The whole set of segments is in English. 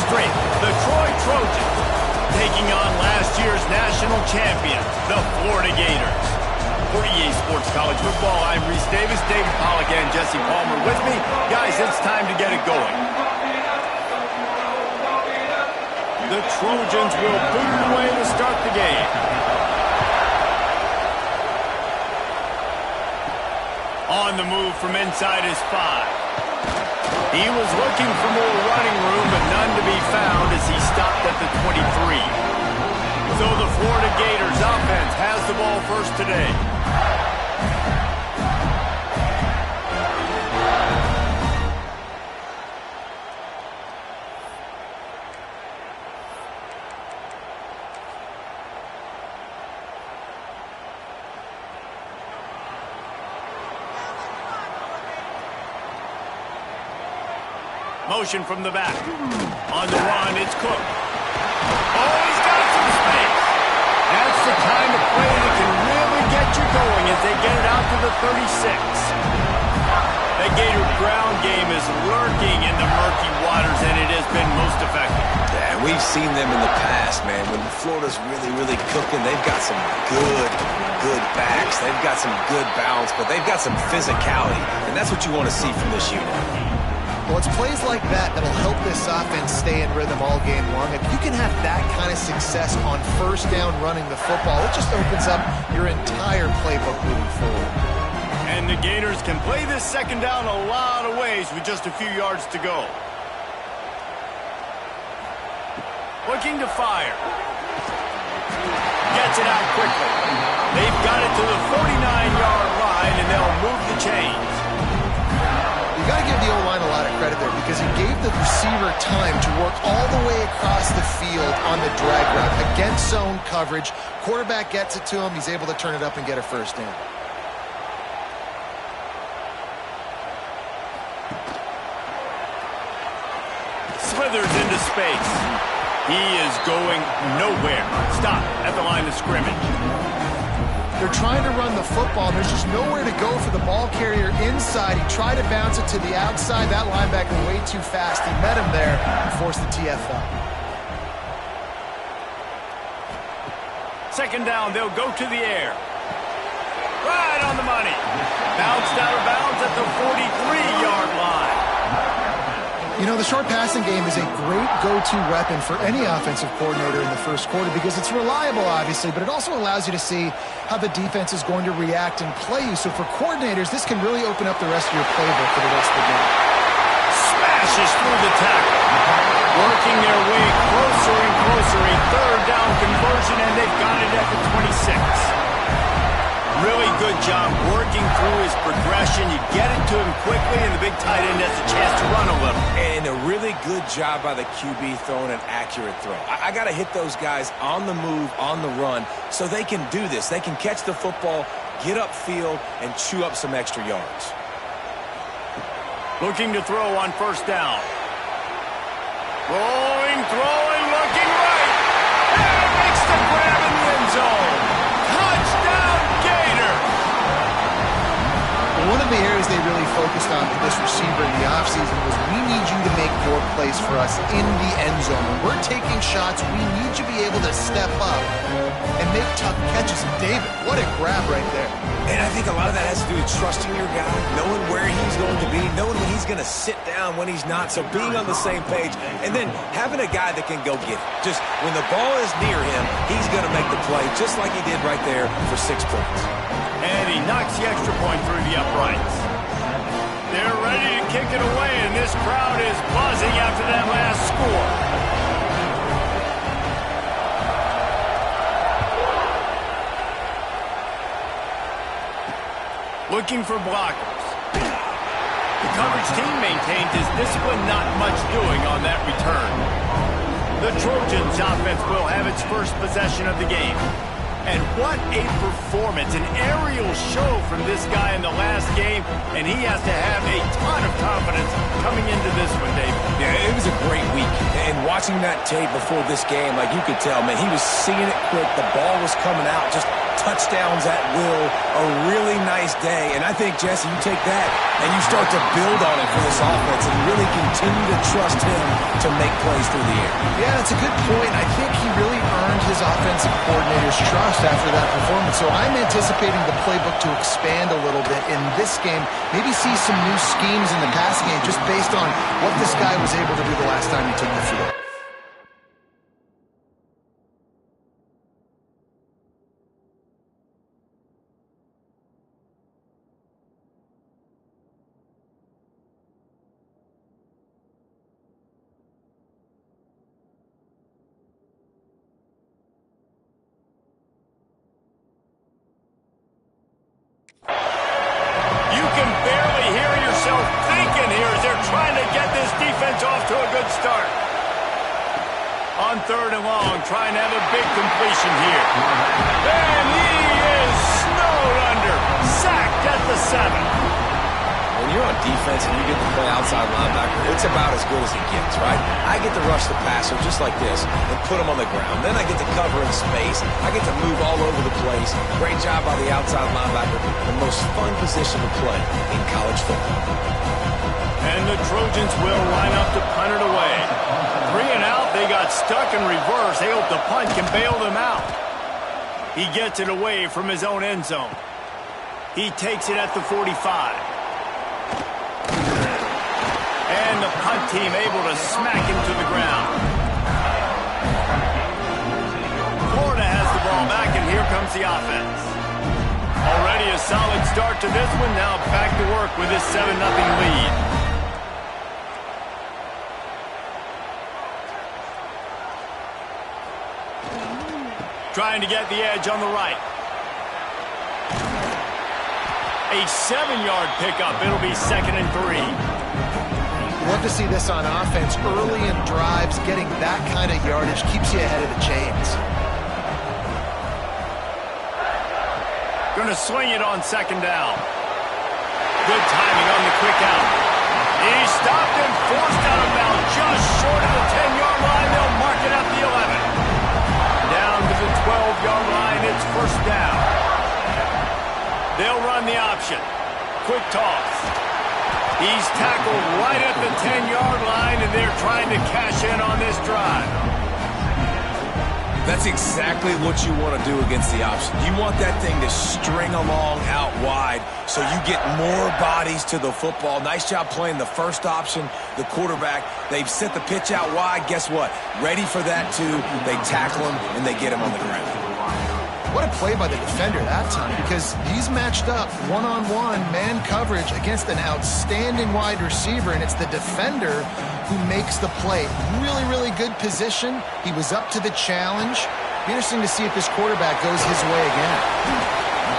strength, the Troy Trojans, taking on last year's national champions, the Florida Gators. For EA Sports College Football, I'm Reese Davis, David Pollack, and Jesse Palmer with me. Guys, it's time to get it going. The Trojans will boot it away to start the game. On the move from inside his 5. He was looking for more running room, but none to be found as he stopped at the 23. So the Florida Gators offense has the ball first today. Motion from the back. On the run, it's Cook. Oh, he's got some space. That's the kind of play that can really get you going as they get it out to the 36. The Gator ground game is lurking in the murky waters, and it has been most effective. Yeah, we've seen them in the past, man. When Florida's really cooking, they've got some good backs. They've got some good balance, but they've got some physicality, and that's what you want to see from this unit. Well, it's plays like that that'll help this offense stay in rhythm all game long. If you can have that kind of success on first down running the football, it just opens up your entire playbook moving forward. And the Gators can play this second down a lot of ways with just a few yards to go. Looking to fire. Gets it out quickly. They've got it to the 49-yard line, and they'll move the chains. You got to give the O-line a lot of credit there because he gave the receiver time to work all the way across the field on the drag route against zone coverage. Quarterback gets it to him. He's able to turn it up and get a first down. Slithers into space. He is going nowhere. Stop at the line of scrimmage. They're trying to run the football. There's just nowhere to go for the ball carrier inside. He tried to bounce it to the outside. That linebacker way too fast. He met him there and forced the TFL. Second down, they'll go to the air. Right on the money. Bounced out of bounds at the 43-yard line. You know, the short passing game is a great go-to weapon for any offensive coordinator in the first quarter because it's reliable, obviously, but it also allows you to see how the defense is going to react and play you. So for coordinators, this can really open up the rest of your playbook for the rest of the game. Smashes through the tackle. Working their way closer and closer. A third down conversion, and they've got it at the 26. Really good job working through his progression. You get it to him quickly, and the big tight end has a chance to run a little. And a really good job by the QB throwing an accurate throw. I got to hit those guys on the move, on the run, so they can do this. They can catch the football, get upfield, and chew up some extra yards. Looking to throw on first down. Rolling, throwing, looking right. And makes the grab in the end zone. Touchdown, Gators! One of the areas they really focused on for this receiver in the offseason was we need you to make more plays for us in the end zone. When we're taking shots, we need you to be able to step up and make tough catches. And David, what a grab right there. And I think a lot of that has to do with trusting your guy, knowing where he's going to be, knowing when he's going to sit down, when he's not, so being on the same page, and then having a guy that can go get it. Just when the ball is near him, he's going to make the play, just like he did right there for 6 points. And he knocks the extra point through the uprights. They're ready to kick it away, and this crowd is buzzing after that last score. Looking for blockers. The coverage team maintains his discipline, not much doing on that return. The Trojans offense will have its first possession of the game. And what a performance, an aerial show from this guy in the last game, and he has to have a ton of confidence coming into this one, David. Yeah, it was a great week, and watching that tape before this game, like you could tell, man, he was seeing it quick, the ball was coming out, just touchdowns at will, a really nice day. And I think, Jesse, you take that and you start to build on it for this offense and really continue to trust him to make plays through the air. Yeah, that's a good point. I think he really earned his offensive coordinator's trust after that performance. So I'm anticipating the playbook to expand a little bit in this game, maybe see some new schemes in the passing game just based on what this guy was able to do the last time he took the field. Start. On 3rd and long, trying to have a big completion here. And he is snowed under. Sacked at the 7. When you're on defense and you get to play outside linebacker, it's about as good as it gets, right? I get to rush the passer just like this and put him on the ground. Then I get to cover in space. I get to move all over the place. Great job by the outside linebacker. The most fun position to play in college football. And the Trojans will line up to punt it away. 3 and out, they got stuck in reverse. They hope the punt can bail them out. He gets it away from his own end zone. He takes it at the 45. And the punt team able to smack him to the ground. Florida has the ball back, and here comes the offense. Already a solid start to this one. Now back to work with this 7-0 lead. Trying to get the edge on the right. A 7-yard pickup. It'll be 2nd and 3. Love to see this on offense. Early in drives, getting that kind of yardage keeps you ahead of the chains. Going to swing it on 2nd down. Good timing on the quick out. He stopped and forced out of bounds just short of the 10-yard line. They'll mark it at the 11. Down to the 12-yard line, it's 1st down. They'll run the option. Quick toss. He's tackled right at the 10-yard line, and they're trying to cash in on this drive. That's exactly what you want to do against the option. You want that thing to string along out wide so you get more bodies to the football. Nice job playing the first option, the quarterback. They've set the pitch out wide. Guess what? Ready for that, too. They tackle him, and they get him on the ground. What a play by the defender that time, because he's matched up one-on-one man coverage against an outstanding wide receiver, and it's the defender who makes the play. Really, really good position. He was up to the challenge. Be interesting to see if this quarterback goes his way again.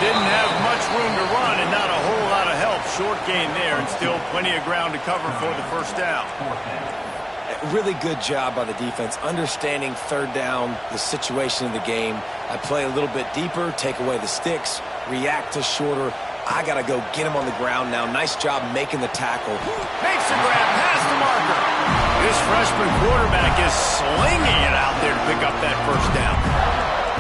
Didn't have much room to run and not a whole lot of help. Short gain there, and still plenty of ground to cover for the 1st down. Really good job by the defense, understanding 3rd down, the situation of the game. I play a little bit deeper, take away the sticks, react to shorter. I got to go get him on the ground now. Nice job making the tackle. Makes the grab past the marker. This freshman quarterback is slinging it out there to pick up that 1st down.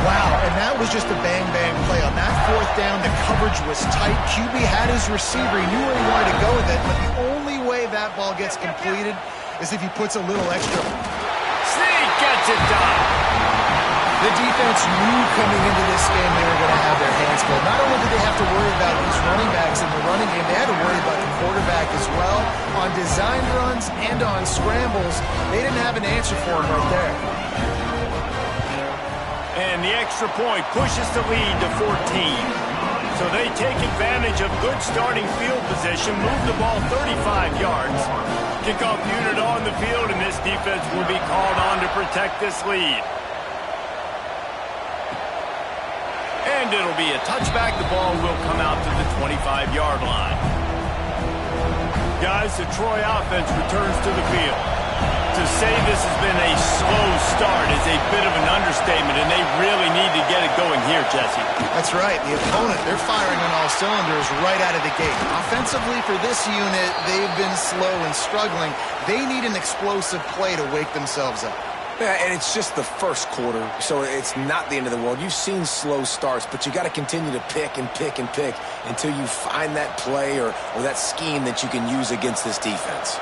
Wow, and that was just a bang-bang play. On that 4th down, the coverage was tight. QB had his receiver. He knew where he wanted to go with it, but the only way that ball gets completed is if he puts a little extra. Sneak gets it done. The defense knew coming into this game they were going to have their hands full. Not only did they have to worry about these running backs in the running game, they had to worry about the quarterback as well. On design runs and on scrambles, they didn't have an answer for him right there. And the extra point pushes the lead to 14. So they take advantage of good starting field position, move the ball 35 yards. Kickoff unit on the field, and this defense will be called on to protect this lead. And it'll be a touchback. The ball will come out to the 25-yard line. Guys, the Troy offense returns to the field. To say this has been a slow start is a bit of an understatement, and they really need to get it going here, Jesse. That's right. The opponent, they're firing on all cylinders right out of the gate. Offensively, for this unit, they've been slow and struggling. They need an explosive play to wake themselves up. Yeah, and it's just the first quarter, so it's not the end of the world. You've seen slow starts, but you got to continue to pick and pick and pick until you find that play or that scheme that you can use against this defense.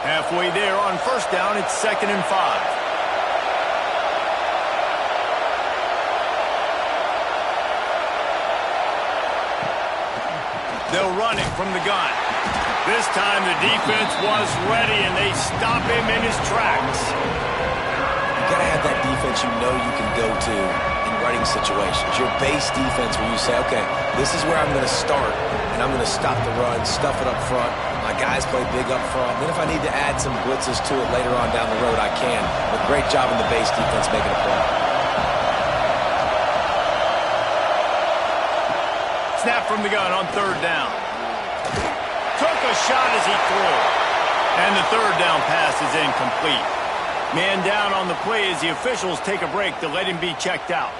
Halfway there on first down, it's 2nd and 5. They'll run it from the gun. This time the defense was ready, and they stop him in his tracks. You got to have that defense you know you can go to in running situations. Your base defense where you say, okay, this is where I'm going to start, and I'm going to stop the run, stuff it up front. My guys play big up front. Then if I need to add some blitzes to it later on down the road, I can. But great job in the base defense making a play. Snap from the gun on 3rd down. Took a shot as he threw. And the 3rd down pass is incomplete. Man down on the play as the officials take a break to let him be checked out.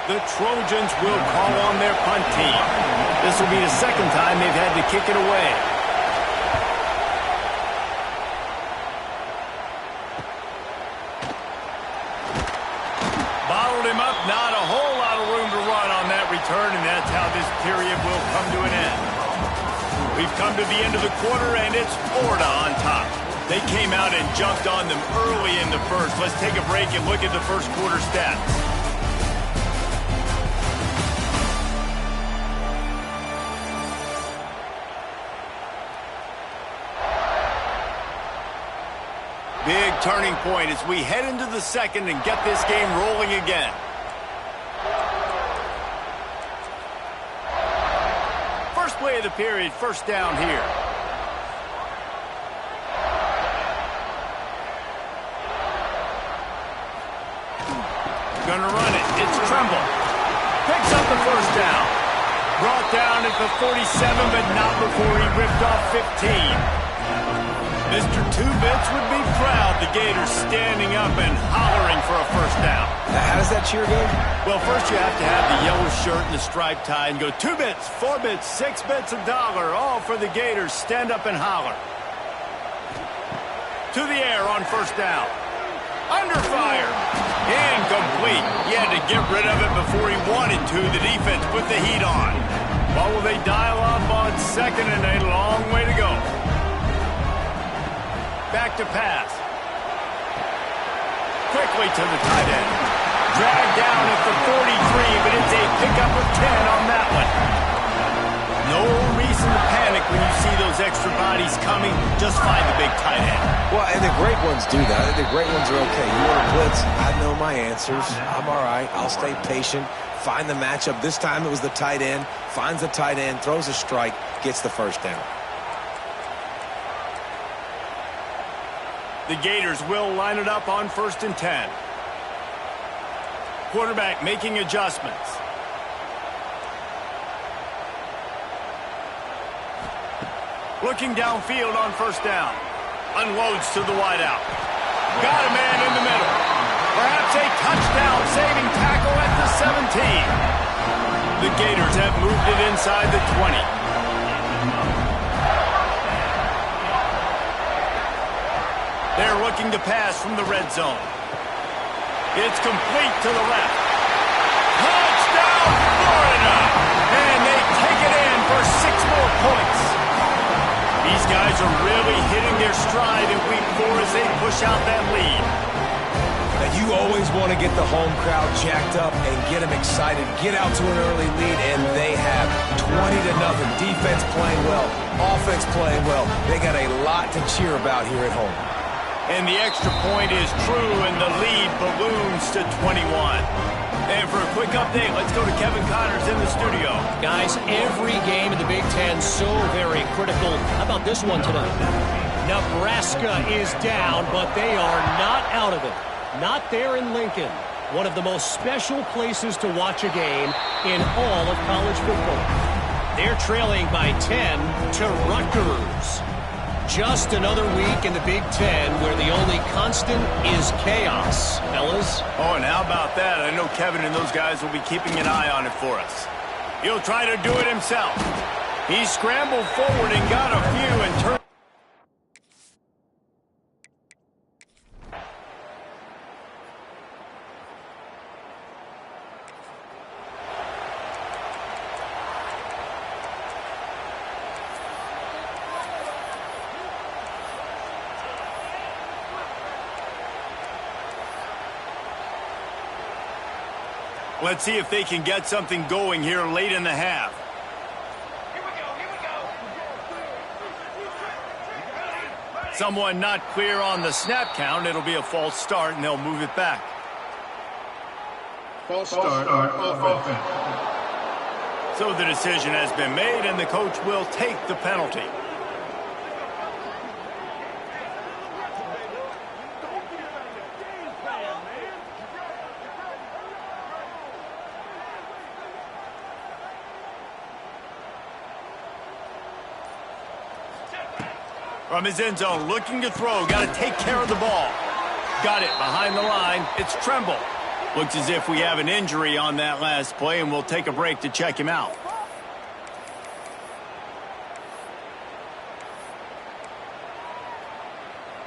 The Trojans will call on their punt team. This will be the 2nd time they've had to kick it away. Bottled him up, not a whole lot of room to run on that return, and that's how this period will come to an end. We've come to the end of the quarter, and it's Florida on top. They came out and jumped on them early in the first. Let's take a break and look at the first quarter stats. Big turning point as we head into the second and get this game rolling again. First play of the period, first down here. Gonna run it. It's Tremble. Picks up the first down. Brought down at the 47, but not before he ripped off 15. Mr. Two-Bits would be proud. The Gators standing up and hollering for a first down. How does that cheer go? Well, first you have to have the yellow shirt and the striped tie and go 2 bits, 4 bits, 6 bits, $1, all for the Gators. Stand up and holler. To the air on first down. Under fire. Incomplete. He had to get rid of it before he wanted to. The defense put the heat on. What will they dial up on second, and a long way to go. Back to pass. Quickly to the tight end. Dragged down at the 43, but it's a pickup of 10 on that one. No reason to panic when you see those extra bodies coming. Just find the big tight end. Well, and the great ones do that. The great ones are okay. You want to blitz, I know my answers. I'm all right. I'll stay patient. Find the matchup. This time it was the tight end. Finds the tight end, throws a strike, gets the first down. The Gators will line it up on 1st and 10. Quarterback making adjustments. Looking downfield on first down. Unloads to the wideout. Got a man in the middle. Perhaps a touchdown-saving tackle at the 17. The Gators have moved it inside the 20. They're looking to pass from the red zone. It's complete to the left. Touchdown, Florida! And they take it in for 6 more points. These guys are really hitting their stride in week 4 as they push out that lead. Now, you always want to get the home crowd jacked up and get them excited. Get out to an early lead, and they have 20-0. Defense playing well, offense playing well. They got a lot to cheer about here at home. And the extra point is true, and the lead balloons to 21. And for a quick update, let's go to Kevin Connors in the studio. Guys, every game in the Big Ten so very critical. How about this one tonight? Nebraska is down, but they are not out of it. Not there in Lincoln, one of the most special places to watch a game in all of college football. They're trailing by 10 to Rutgers. Just another week in the Big Ten where the only constant is chaos, fellas. Oh, and how about that? I know Kevin and those guys will be keeping an eye on it for us. He'll try to do it himself. He scrambled forward and got a few and turned. Let's see if they can get something going here late in the half. Someone not clear on the snap count. It'll be a false start, and they'll move it back. False start, offense. So the decision has been made, and the coach will take the penalty. From his end zone, looking to throw. Got to take care of the ball. Got it behind the line. It's Tremble. Looks as if we have an injury on that last play, and we'll take a break to check him out.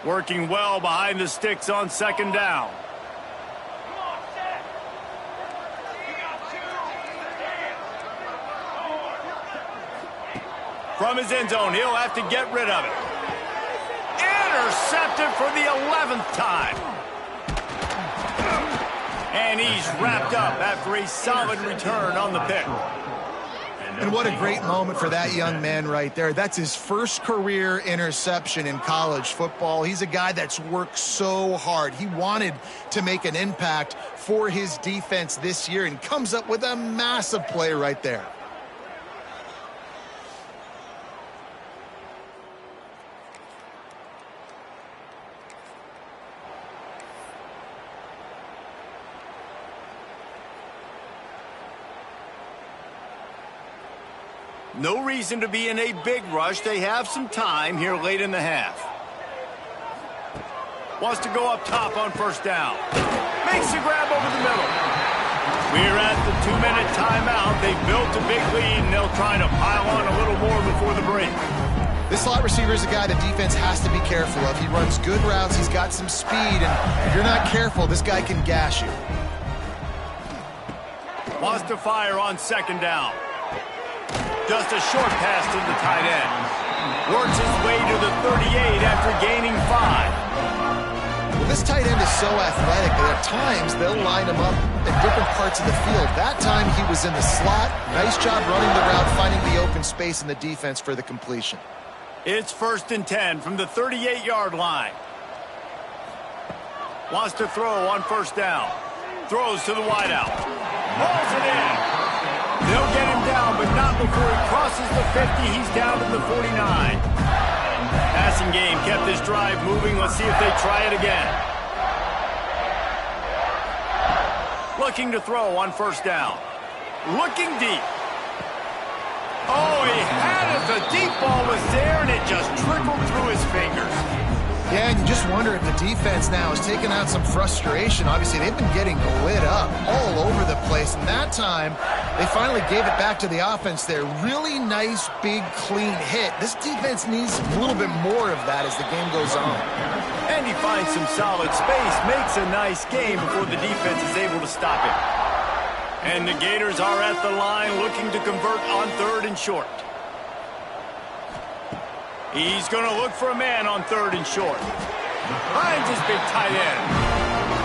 Working well behind the sticks on second down. From his end zone, he'll have to get rid of it. Intercepted for the 11th time. And he's wrapped up after a solid return on the pick. And what a great moment for that young man right there. That's his first career interception in college football. He's a guy that's worked so hard. He wanted to make an impact for his defense this year and comes up with a massive play right there. No reason to be in a big rush. They have some time here late in the half. Wants to go up top on first down. Makes the grab over the middle. We're at the 2-minute timeout. They've built a big lead, and they'll try to pile on a little more before the break. This slot receiver is a guy the defense has to be careful of. He runs good routes. He's got some speed, and if you're not careful, this guy can gash you. Wants to fire on second down. Just a short pass to the tight end. Works his way to the 38 after gaining 5. Well, this tight end is so athletic that at times they'll line him up in different parts of the field. That time he was in the slot. Nice job running the route, finding the open space in the defense for the completion. It's 1st and 10 from the 38-yard line. Wants to throw on first down. Throws to the wideout. Rolls it in. They'll get him down, but not before he crosses the 50. He's down to the 49. Passing game kept this drive moving. Let's see if they try it again. Looking to throw on first down. Looking deep. Oh, he had it. The deep ball was there, and it just trickled through his fingers. Yeah, and you just wonder if the defense now is taking out some frustration. Obviously, they've been getting lit up all over the place, and that time they finally gave it back to the offense there. Really nice, big, clean hit. This defense needs a little bit more of that as the game goes on. And he finds some solid space, makes a nice game before the defense is able to stop him. And the Gators are at the line looking to convert on 3rd and short. He's going to look for a man on 3rd and short. Finds his big tight end.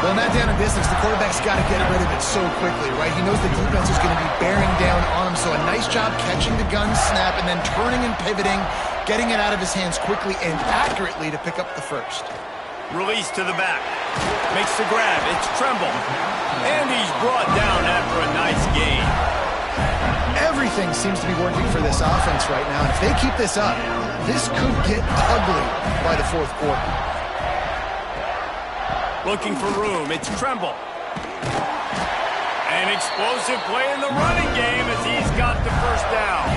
Well, in that down and distance, the quarterback's got to get rid of it so quickly, right? He knows the defense is going to be bearing down on him, so a nice job catching the gun snap and then turning and pivoting, getting it out of his hands quickly and accurately to pick up the first. Release to the back. Makes the grab. It's Tremble. And he's brought down after a nice gain. Everything seems to be working for this offense right now, and if they keep this up, this could get ugly by the 4th quarter. Looking for room. It's Tremble. An explosive play in the running game as he's got the first down.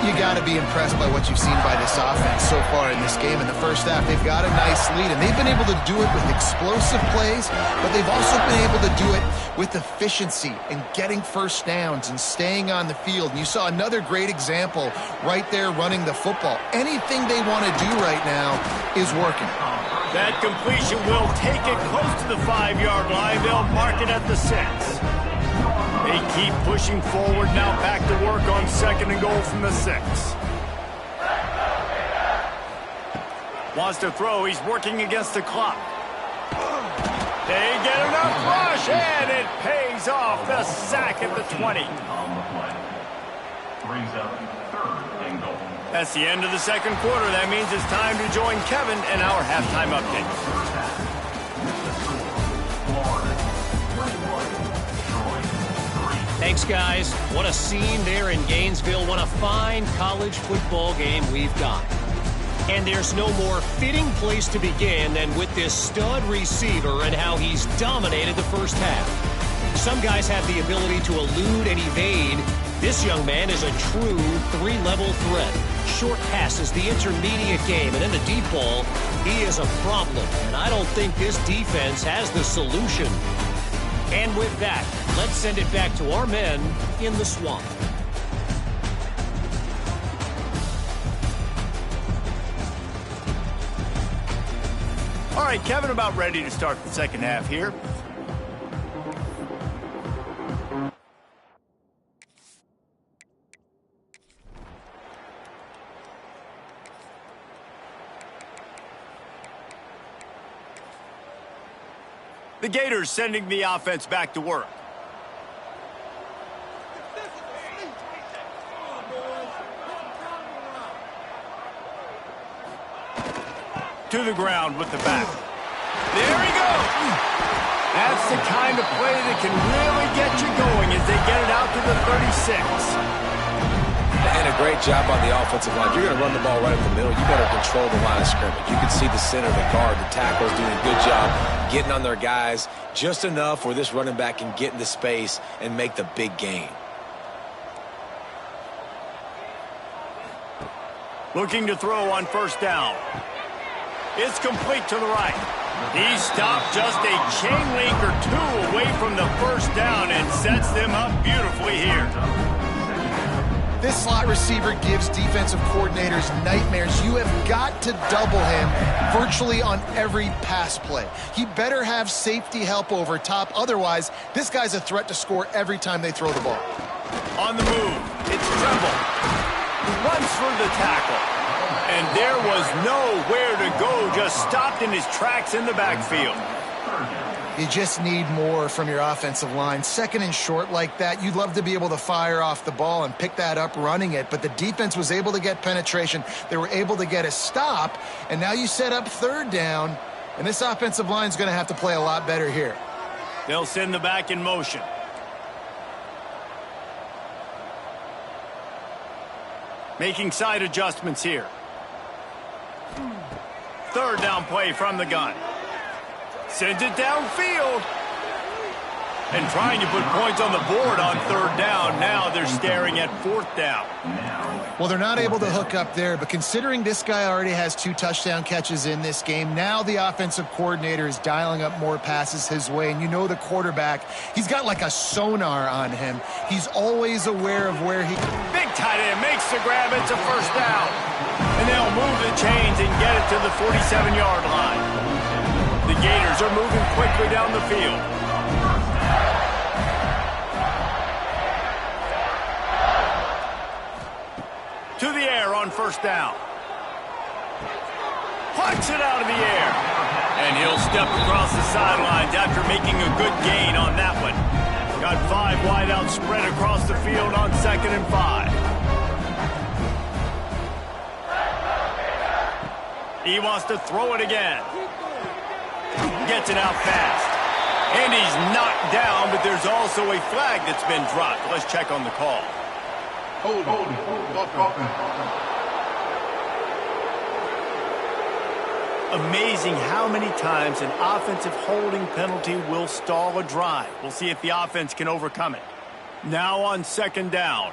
You got to be impressed by what you've seen by this offense so far in this game. In the first half, they've got a nice lead, and they've been able to do it with explosive plays, but they've also been able to do it with efficiency and getting first downs and staying on the field. And you saw another great example right there running the football. Anything they want to do right now is working. That completion will take it close to the 5-yard line. They'll mark it at the 6. They keep pushing forward now, back to work on 2nd and goal from the 6. Wants to throw. He's working against the clock. They get enough rush, and it pays off. The sack at the 20. That's the end of the 2nd quarter. That means it's time to join Kevin and our halftime update. Thanks, guys. What a scene there in Gainesville. What a fine college football game we've got. And there's no more fitting place to begin than with this stud receiver and how he's dominated the first half. Some guys have the ability to elude and evade. This young man is a true 3-level threat. Short passes, the intermediate game, and in the deep ball, he is a problem. And I don't think this defense has the solution. And with that, let's send it back to our men in the swamp. All right, Kevin, about ready to start the second half here. The Gators sending the offense back to work. To the ground with the back. There he goes. That's the kind of play that can really get you going as they get it out to the 36. And a great job on the offensive line. You're going to run the ball right up the middle. You better control the line of scrimmage. You can see the center, the guard, the tackles doing a good job getting on their guys just enough where this running back can get into space and make the big gain. Looking to throw on first down. It's complete to the right. He stopped just a chain link or two away from the first down and sets them up beautifully here. This slot receiver gives defensive coordinators nightmares. You have got to double him virtually on every pass play. He better have safety help over top. Otherwise, this guy's a threat to score every time they throw the ball. On the move, it's Tremble. Runs for the tackle. And there was nowhere to go, just stopped in his tracks in the backfield. You just need more from your offensive line. 2nd and short like that, you'd love to be able to fire off the ball and pick that up running it, but the defense was able to get penetration. They were able to get a stop, and now you set up 3rd down, and this offensive line is going to have to play a lot better here. They'll send the back in motion. Making side adjustments here. 3rd down play from the gun. Sends it downfield. And trying to put points on the board on 3rd down. Now they're staring at 4th down. Well, they're not able to hook up there, but considering this guy already has 2 touchdown catches in this game, now the offensive coordinator is dialing up more passes his way. And you know the quarterback, he's got like a sonar on him. He's always aware of where he... Big tight end makes the grab. It's a 1st down. And they'll move the chains and get it to the 47-yard line. The Gators are moving quickly down the field. To the air on 1st down. Punts it out of the air. And he'll step across the sidelines after making a good gain on that one. Got 5 wideouts spread across the field on 2nd and 5. He wants to throw it again. Gets it out fast. And he's knocked down, but there's also a flag that's been dropped. Let's check on the call. Hold. Amazing how many times an offensive holding penalty will stall a drive. We'll see if the offense can overcome it. Now on second down.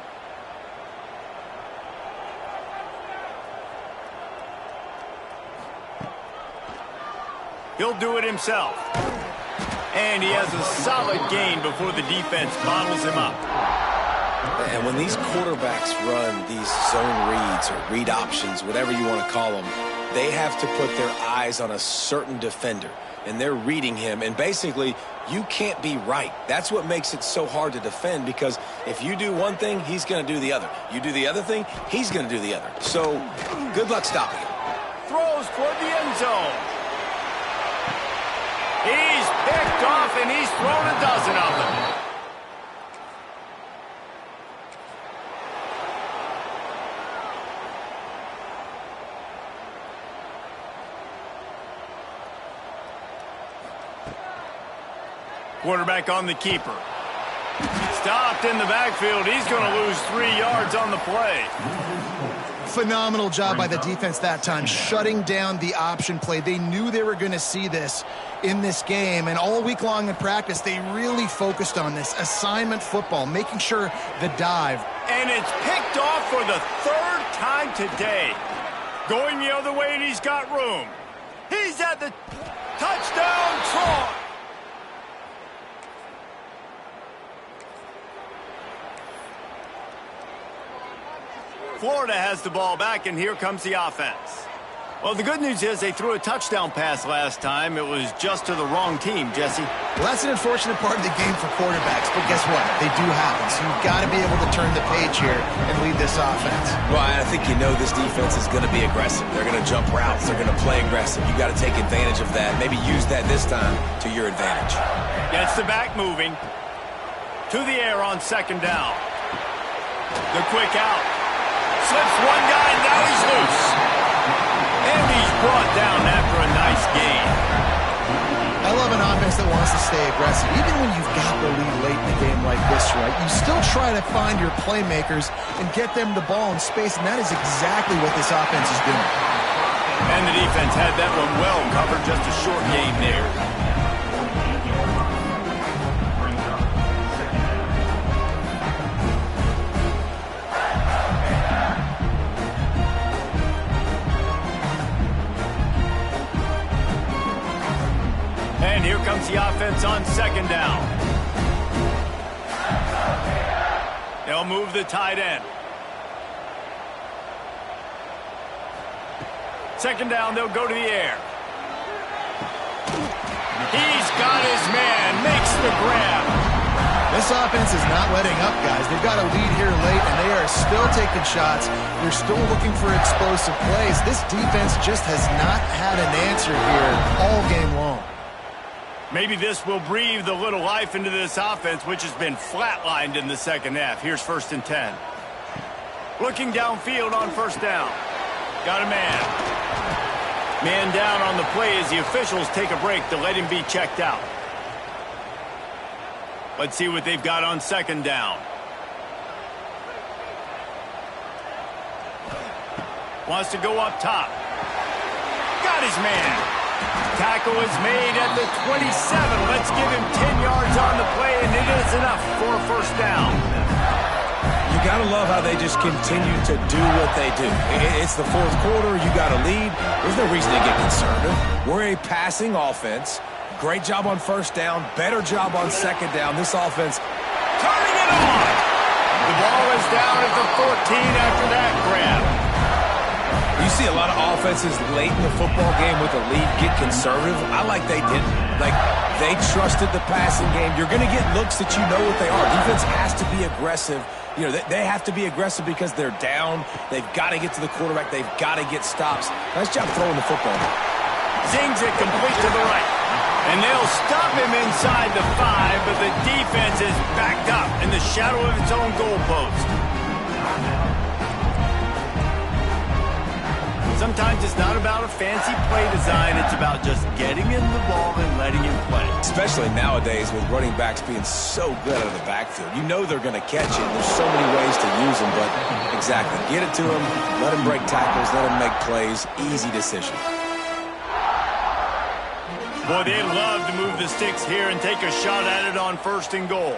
He'll do it himself. And he has a solid gain before the defense bottles him up. And when these quarterbacks run these zone reads or read options, whatever you want to call them, they have to put their eyes on a certain defender. And they're reading him. And basically, you can't be right. That's what makes it so hard to defend, because if you do one thing, he's going to do the other. You do the other thing, he's going to do the other. So, good luck stopping him. Throws toward the end zone. He's picked off, and he's thrown a dozen of them. Quarterback on the keeper. Stopped in the backfield. He's going to lose 3 yards on the play. Phenomenal job by the defense that time, shutting down the option play. They knew they were going to see this in this game, and all week long in practice, they really focused on this assignment football, making sure the dive. And it's picked off for the 3rd time today. Going the other way, and he's got room. He's at the touchdown, Troy. Florida has the ball back, and here comes the offense. Well, the good news is they threw a touchdown pass last time. It was just to the wrong team, Jesse. Well, that's an unfortunate part of the game for quarterbacks, but guess what? They do happen, so you've got to be able to turn the page here and lead this offense. Well, I think you know this defense is going to be aggressive. They're going to jump routes. They're going to play aggressive. You've got to take advantage of that. Maybe use that this time to your advantage. Gets the back moving. To the air on second down. The quick out. Slips one guy, now he's loose. And he's brought down after a nice gain. I love an offense that wants to stay aggressive. Even when you've got the lead late in the game like this, right, you still try to find your playmakers and get them the ball in space, and that is exactly what this offense is doing. And the defense had that one well covered, just a short gain there. And here comes the offense on second down. They'll move the tight end. Second down, they'll go to the air. He's got his man, makes the grab. This offense is not letting up, guys. They've got a lead here late, and they are still taking shots. They're still looking for explosive plays. This defense just has not had an answer here all game long. Maybe this will breathe a little life into this offense, which has been flatlined in the second half. Here's 1st and 10. Looking downfield on first down. Got a man. Man down on the play as the officials take a break to let him be checked out. Let's see what they've got on second down. Wants to go up top. Got his man. Tackle is made at the 27. Let's give him 10 yards on the play, and it is enough for a first down. You got to love how they just continue to do what they do. It's the 4th quarter. You got a lead. There's no reason to get conservative. We're a passing offense. Great job on first down. Better job on second down. This offense turning it on. The ball is down at the 14 after that grab. You see a lot of offenses late in the football game with a lead get conservative. I like they didn't. Like, they trusted the passing game. You're going to get looks that you know what they are. Defense has to be aggressive. You know, they have to be aggressive because they're down. They've got to get to the quarterback. They've got to get stops. Nice job throwing the football. Zings it complete to the right. And they'll stop him inside the 5, but the defense is backed up in the shadow of its own goalpost. Sometimes it's not about a fancy play design. It's about just getting him the ball and letting him play. Especially nowadays with running backs being so good out of the backfield. You know they're going to catch it. There's so many ways to use them, but exactly. Get it to him, let him break tackles, let him make plays. Easy decision. Boy, they love to move the sticks here and take a shot at it on 1st and goal.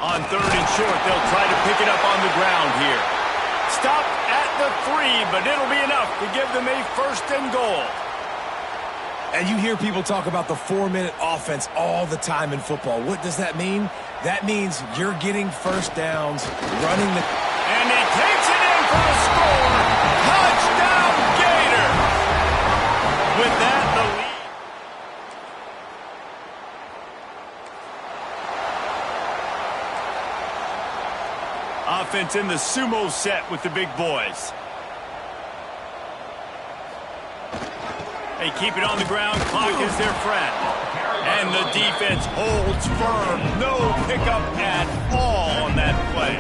On 3rd and short, they'll try to pick it up on the ground here. Stopped at the 3, but it'll be enough to give them a 1st and goal. And you hear people talk about the 4-minute offense all the time in football. What does that mean? That means you're getting first downs, running the... And he takes it in for a score. Touchdown, Gator. With that, the lead. Offense in the sumo set with the big boys. They keep it on the ground. Clock is their friend. And the defense holds firm. No pickup at all on that play.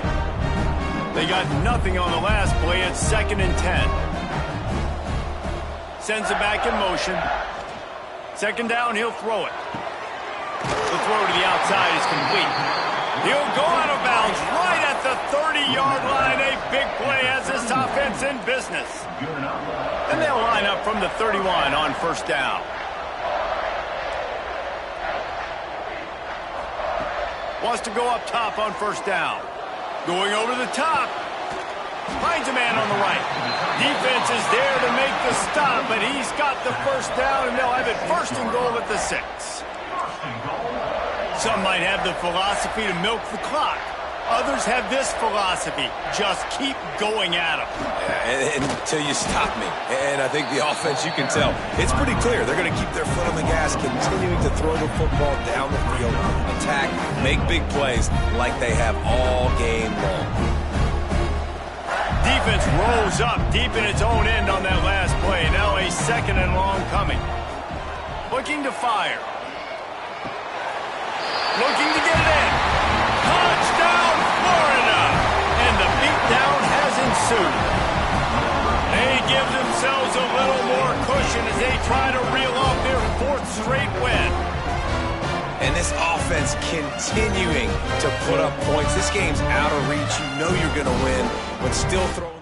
They got nothing on the last play. It's 2nd and 10. Sends it back in motion. 2nd down, he'll throw it. The throw to the outside is complete. He'll go out of bounds right at the 30-yard line. A big play has this offense in business. And they'll line up from the 31 on 1st down. Wants to go up top on 1st down. Going over the top. Finds a man on the right. Defense is there to make the stop, but he's got the 1st down, and they'll have it 1st and goal at the 6. Some might have the philosophy to milk the clock. Others have this philosophy. Just keep going at them. Yeah, until you stop me. And I think the offense, you can tell, it's pretty clear. They're going to keep their foot on the gas, continuing to throw the football down the field, attack, make big plays like they have all game long. Defense rolls up deep in its own end on that last play. Now a 2nd and long coming. Looking to fire. Looking to get it in. Touchdown, Florida! And the beatdown has ensued. They give themselves a little more cushion as they try to reel off their 4th straight win. And this offense continuing to put up points. This game's out of reach. You know you're going to win, but still throwing.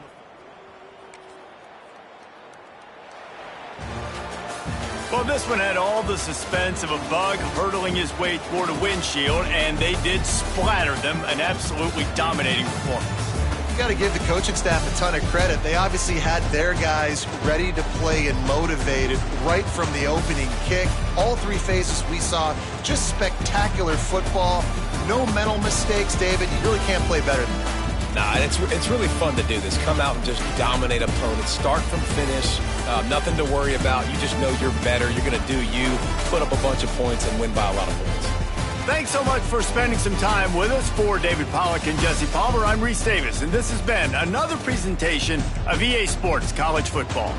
Well, this one had all the suspense of a bug hurtling his way toward a windshield, and they did splatter them. An absolutely dominating performance. You got to give the coaching staff a ton of credit. They obviously had their guys ready to play and motivated right from the opening kick. All 3 phases we saw, just spectacular football. No mental mistakes, David. You really can't play better than that. Nah, it's really fun to do this. Come out and just dominate opponents. Start from finish. Nothing to worry about. You just know you're better. You're going to do you, put up a bunch of points, and win by a lot of points. Thanks so much for spending some time with us. For David Pollack and Jesse Palmer, I'm Reese Davis, and this has been another presentation of EA Sports College Football.